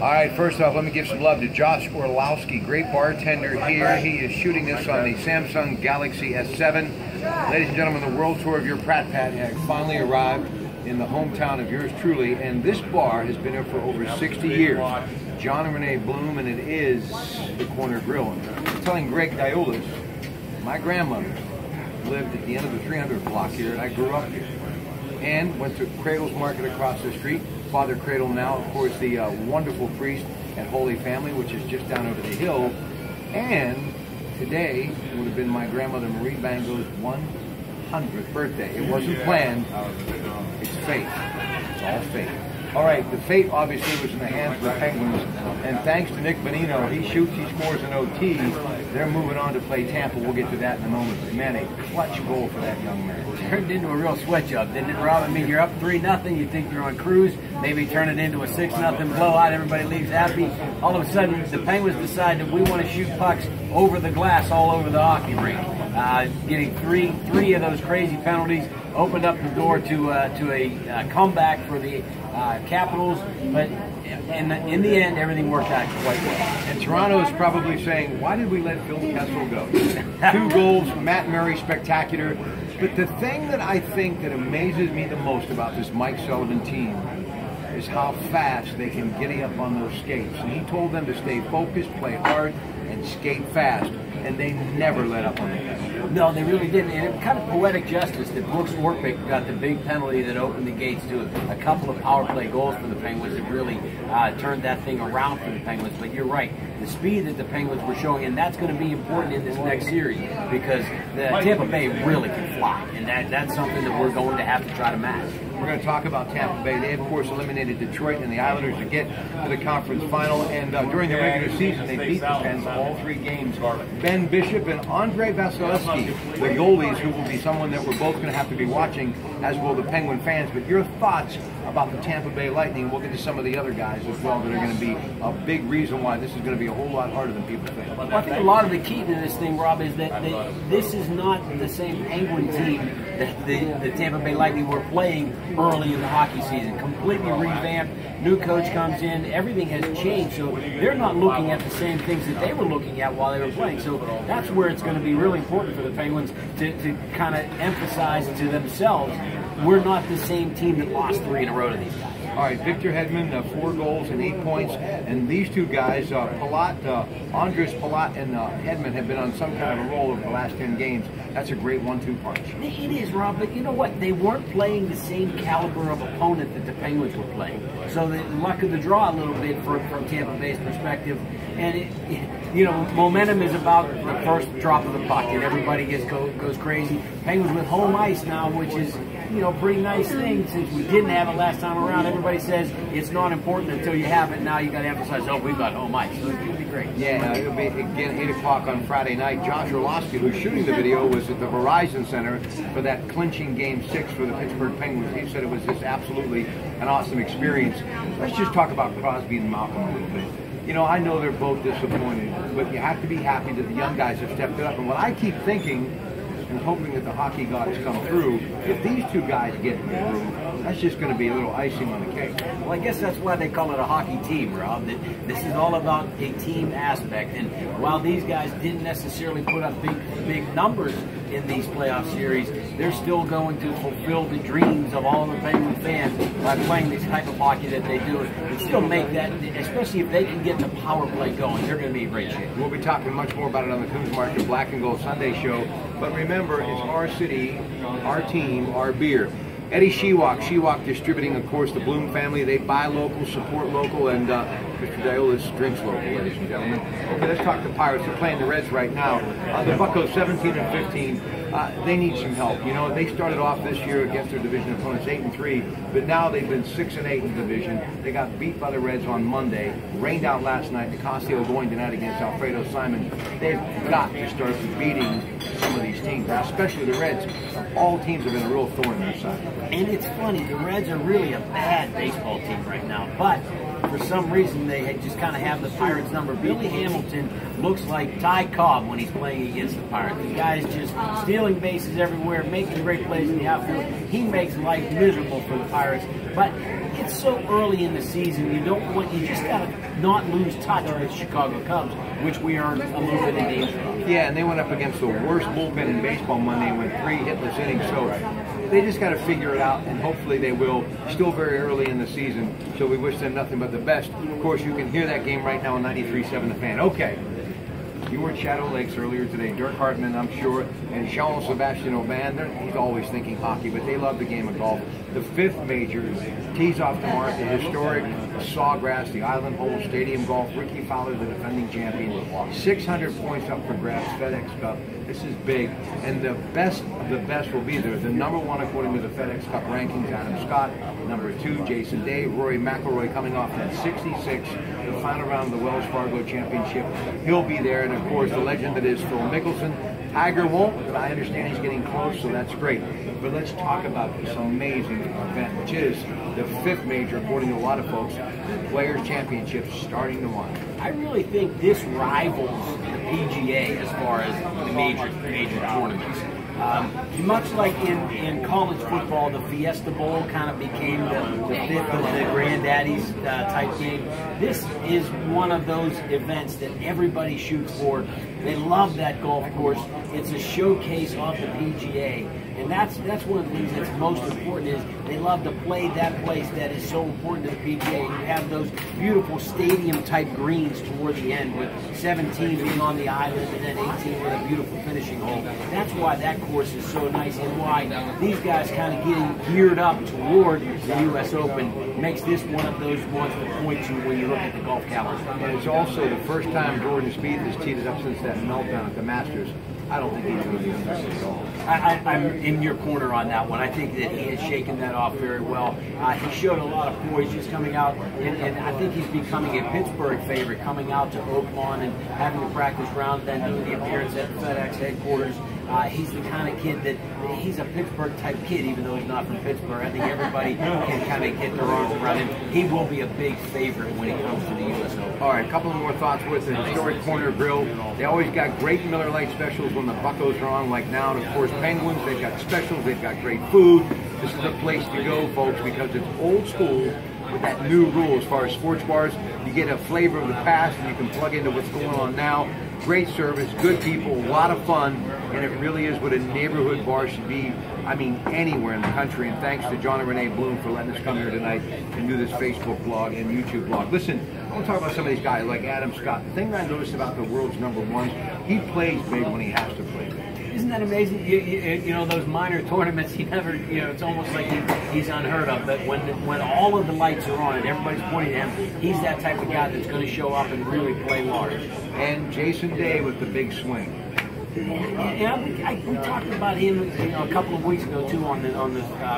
All right, first off, let me give some love to Josh Orlowski, great bartender here. He is shooting this on the Samsung Galaxy S7. Ladies and gentlemen, the world tour of your Pratte has finally arrived in the hometown of yours truly, and this bar has been here for over 60 years. John and Renee Bloom, and it is the Corner Grill. I'm telling Greg Diolis, my grandmother lived at the end of the 300 block here, and I grew up here. And went to Cradle's Market across the street. Father Cradle now, of course, the wonderful priest at Holy Family, which is just down over the hill. And today would have been my grandmother Marie Bango's 100th birthday. It wasn't planned. It's fate. It's all fate. All right, the fate obviously was in the hands of the Penguins, and thanks to Nick Bonino, he shoots, he scores an OT. They're moving on to play Tampa. We'll get to that in a moment. But man, a clutch goal for that young man. Turned into a real switch up, didn't it, Rob? I mean, you're up 3-0. You think you're on cruise. Maybe turn it into a 6-0 blowout. Everybody leaves happy. All of a sudden, the Penguins decide that we want to shoot pucks over the glass all over the hockey rink. Getting three of those crazy penalties opened up the door to a comeback for the Capitals, but in the end, everything worked out quite well. And Toronto is probably saying, why did we let Phil Kessel go? 2 goals, Matt Murray, spectacular. But the thing that I think that amazes me the most about this Mike Sullivan team is how fast they can giddy up on those skates. And he told them to stay focused, play hard, and skate fast. And they never let up on it. No, they really didn't. And it was kind of poetic justice that Brooks Orpik got the big penalty that opened the gates to a couple of power play goals for the Penguins that really turned that thing around for the Penguins. But you're right, the speed that the Penguins were showing, and that's going to be important in this next series because the Tampa Bay really can fly, and that's something that we're going to have to try to match. We're going to talk about Tampa Bay. They, of course, eliminated Detroit and the Islanders to get to the conference final. And during the regular season, they beat the Pens all 3 games. Ben Bishop and Andre Vasilevsky, the goalies, who will be someone that we're both going to have to be watching, as will the Penguin fans. But your thoughts about the Tampa Bay Lightning? We'll get to some of the other guys as well that are going to be a big reason why this is going to be a whole lot harder than people think. Well, I think a lot of the key to this thing, Rob, is that this is not the same Penguin team that the Tampa Bay Lightning were playing early in the hockey season. Completely revamped, new coach comes in, everything has changed, so they're not looking at the same things that they were looking at while they were playing. So that's where it's going to be really important for the Penguins to kind of emphasize to themselves, we're not the same team that lost 3 in a row to these guys. All right, Victor Hedman, 4 goals and 8 points, and these 2 guys, Andres Palat and Hedman, have been on some kind of a roll over the last 10 games. That's a great 1-2 punch. It is, Rob, but you know what? They weren't playing the same caliber of opponent that the Penguins were playing. So the luck of the draw a little bit from Tampa Bay's perspective. And, momentum is about the first drop of the puck, and everybody goes crazy. Penguins with home ice now, which is, pretty nice thing since we didn't have it last time around. Everybody says it's not important until you have it. Now you got to emphasize, we've got home ice. So it'll be great. Yeah, it'll be, again, 8 o'clock on Friday night. Josh Orlowski, who's shooting the video, was at the Verizon Center for that clinching Game 6 for the Pittsburgh Penguins. He said it was just absolutely an awesome experience. Let's just talk about Crosby and Malcolm a little bit. I know they're both disappointed, but you have to be happy that the young guys have stepped it up. And what I keep thinking and hoping that the hockey gods come through, if these 2 guys get in the room, that's just going to be a little icing on the cake. Well, I guess that's why they call it a hockey team, Rob. This is all about a team aspect. And while these guys didn't necessarily put up big numbers in these playoff series, they're still going to fulfill the dreams of all the Penguin fans by playing this type of hockey that they do. And still make that, especially if they can get the power play going, they're going to be in great shape. We'll be talking much more about it on the Coons Market Black and Gold Sunday show. But remember, it's our city, our team, our beer. Eddie Shewak Distributing, of course, the Bloom family. They buy local, support local, and Mr. Diolis drinks local, ladies and gentlemen. Okay, let's talk to Pirates. They're playing the Reds right now. The Buccos 17 and 15. They need some help. They started off this year against their division opponents 8-3, but now they've been 6-8 in the division. They got beat by the Reds on Monday, rained out last night. Nicasio going tonight against Alfredo Simon. They've got to start beating some of these teams, especially the Reds. All teams have been a real thorn in their side. And it's funny, the Reds are really a bad baseball team right now, but for some reason they just kind of have the Pirates number. Billy Hamilton looks like Ty Cobb when he's playing against the Pirates. The guy's just stealing bases everywhere, making great plays in the outfield. He makes life miserable for the Pirates. But it's so early in the season, you just got to not lose touch with the Chicago Cubs, which we are a little bit in danger of. Yeah, and they went up against the worst bullpen in baseball Monday and went 3 hitless innings. So they just got to figure it out, and hopefully they will. Still very early in the season, so we wish them nothing but the best. Of course, you can hear that game right now on 93.7 The Fan. Okay. You were at Shadow Lakes earlier today. Dirk Hartman, I'm sure, and Jean-Sebastian Aubin, he's always thinking hockey, but they love the game of golf. The 5th major tees off tomorrow at the historic Sawgrass, the Island Hole Stadium Golf. Ricky Fowler, the defending champion. 600 points up for grabs, FedEx Cup. This is big. And the best of the best will be there. The number 1 according to the FedEx Cup rankings, Adam Scott. Number 2, Jason Day. Rory McIlroy coming off that 66, the final round of the Wells Fargo Championship. He'll be there. And of course, the legend that is Phil Mickelson. Tiger won't, but I understand he's getting close, so that's great. But let's talk about this amazing event, which is the 5th major, according to a lot of folks, the Players' Championship starting tomorrow. I really think this rivals the PGA as far as the major tournaments. Much like in college football, the Fiesta Bowl kind of became the 5th of the granddaddies type game. This is one of those events that everybody shoots for. They love that golf course. It's a showcase of the PGA. And that's one of the things that's most important is they love to play that place that is so important to the PGA. You have those beautiful stadium-type greens toward the end with 17 being on the island and then 18 with a beautiful finishing hole. That's why that course is so nice and why these guys kind of getting geared up toward the U.S. Open makes this one of those ones to point to when you look at the golf calendar. And it's also the first time Jordan Spieth has teed it up since that meltdown at the Masters. I don't think he's going to be affected at all. I'm in your corner on that one. I think that he has shaken that off very well. He showed a lot of poise just coming out, and I think he's becoming a Pittsburgh favorite, coming out to Oaklawn and having a practice round, then doing the appearance at the FedEx headquarters. He's the kind of kid that he's a Pittsburgh type kid, even though he's not from Pittsburgh. I think everybody can kind of get their arms around him. He will be a big favorite when it comes to the U.S. Open. All right, a couple of more thoughts with the historic Corner Grill. They always got great Miller Lite specials when the Buccos are on, like now. And of course, Penguins, they've got specials. They've got great food. This is the place to go, folks, because it's old school with that new rule as far as sports bars. You get a flavor of the past, and you can plug into what's going on now. Great service, good people, a lot of fun, and it really is what a neighborhood bar should be, I mean, anywhere in the country. And thanks to John and Renee Bloom for letting us come here tonight and do this Facebook blog and YouTube blog. Listen, I want to talk about some of these guys like Adam Scott. The thing I noticed about the world's number 1, he plays big when he has to play big. Isn't that amazing? You know, those minor tournaments, he never, it's almost like he's unheard of. But when all of the lights are on and everybody's pointing at him, he's that type of guy that's going to show up and really play large. And Jason Day with the big swing. And we talked about him, a couple of weeks ago too on the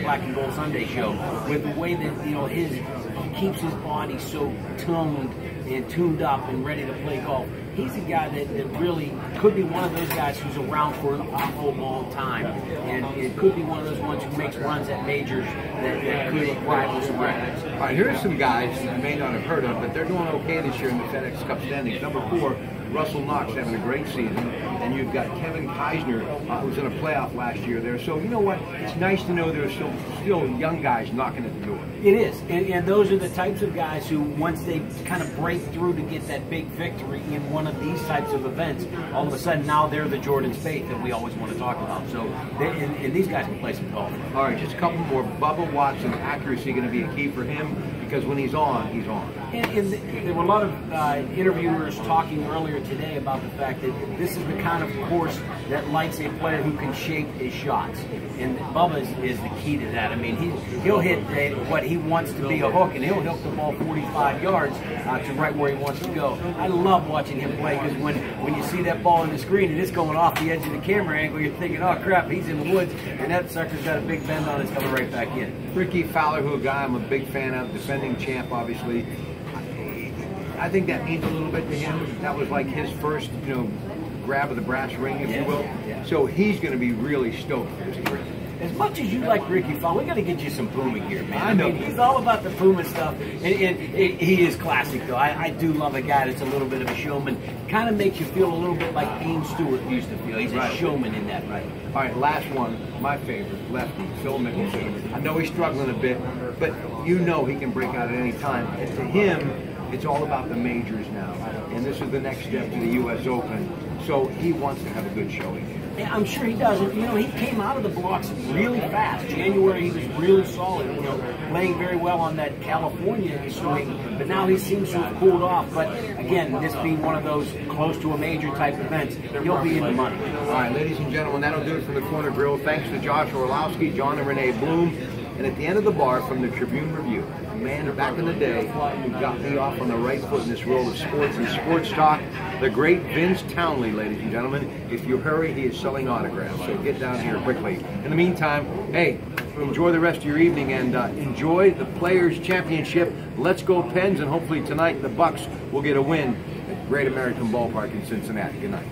Black and Gold Sunday show, with the way that he keeps his body so toned and tuned up and ready to play golf. He's a guy that really could be one of those guys who's around for an awful long time, and it could be one of those ones who makes runs at majors that could rival some records. All right, here's some guys you may not have heard of, but they're doing okay this year in the FedEx Cup standings. Number 4, Russell Knox having a great season, and you've got Kevin Kisner, who was in a playoff last year there. So you know what? It's nice to know there's still young guys knocking at the door. It is, and those are the types of guys who, once they kind of break through to get that big victory in one of these types of events, all of a sudden now they're the Jordan Spieth that we always want to talk about. So, and these guys can play some golf. All right, just a couple more. Bubba Watson, accuracy going to be a key for him, because when he's on, he's on. And there were a lot of interviewers talking earlier today about the fact that this is the kind of course that likes a player who can shape his shots. And Bubba is the key to that. I mean, he'll hit what he wants to be a hook, and he'll hook the ball 45 yards to right where he wants to go. I love watching him play, because when you see that ball on the screen and it's going off the edge of the camera angle, you're thinking, oh crap, he's in the woods, and that sucker's got a big bend on it, it's coming right back in. Ricky Fowler, who a guy I'm a big fan of, defending champ, obviously. I think that means a little bit to him. That was like his first, grab of the brass ring, if you will. Yeah. So he's going to be really stoked for this trip. as much as you like Ricky Fowler, we got to get you some Puma gear, man. I know. mean, he's all about the Puma stuff, and he is classic, though. I do love a guy that's a little bit of a showman. Kind of makes you feel a little bit like Dean Stewart used to feel. He's a showman in that, right? All right, last one, my favorite, lefty, Phil Mickelson. I know he's struggling a bit, but you know he can break out at any time. And to him, it's all about the majors now. And this is the next step to the U.S. Open. So he wants to have a good showing. Yeah, I'm sure he does. You know, he came out of the blocks really fast. January, he was really solid, you know, playing very well on that California swing, but now he seems to have cooled off. But again, this being one of those close to a major type events, he'll be in the money. All right, ladies and gentlemen, that'll do it from the Corner Grill. Thanks to Josh Orlowski, John and Renee Bloom, and at the end of the bar from the Tribune Review, a man back in the day who got me off on the right foot in this world of sports and sports talk, the great Vince Townley, ladies and gentlemen. If you hurry, he is selling autographs, so get down here quickly. In the meantime, hey, enjoy the rest of your evening and enjoy the Players' Championship. Let's go Pens, and hopefully tonight the Bucks will get a win at Great American Ballpark in Cincinnati. Good night.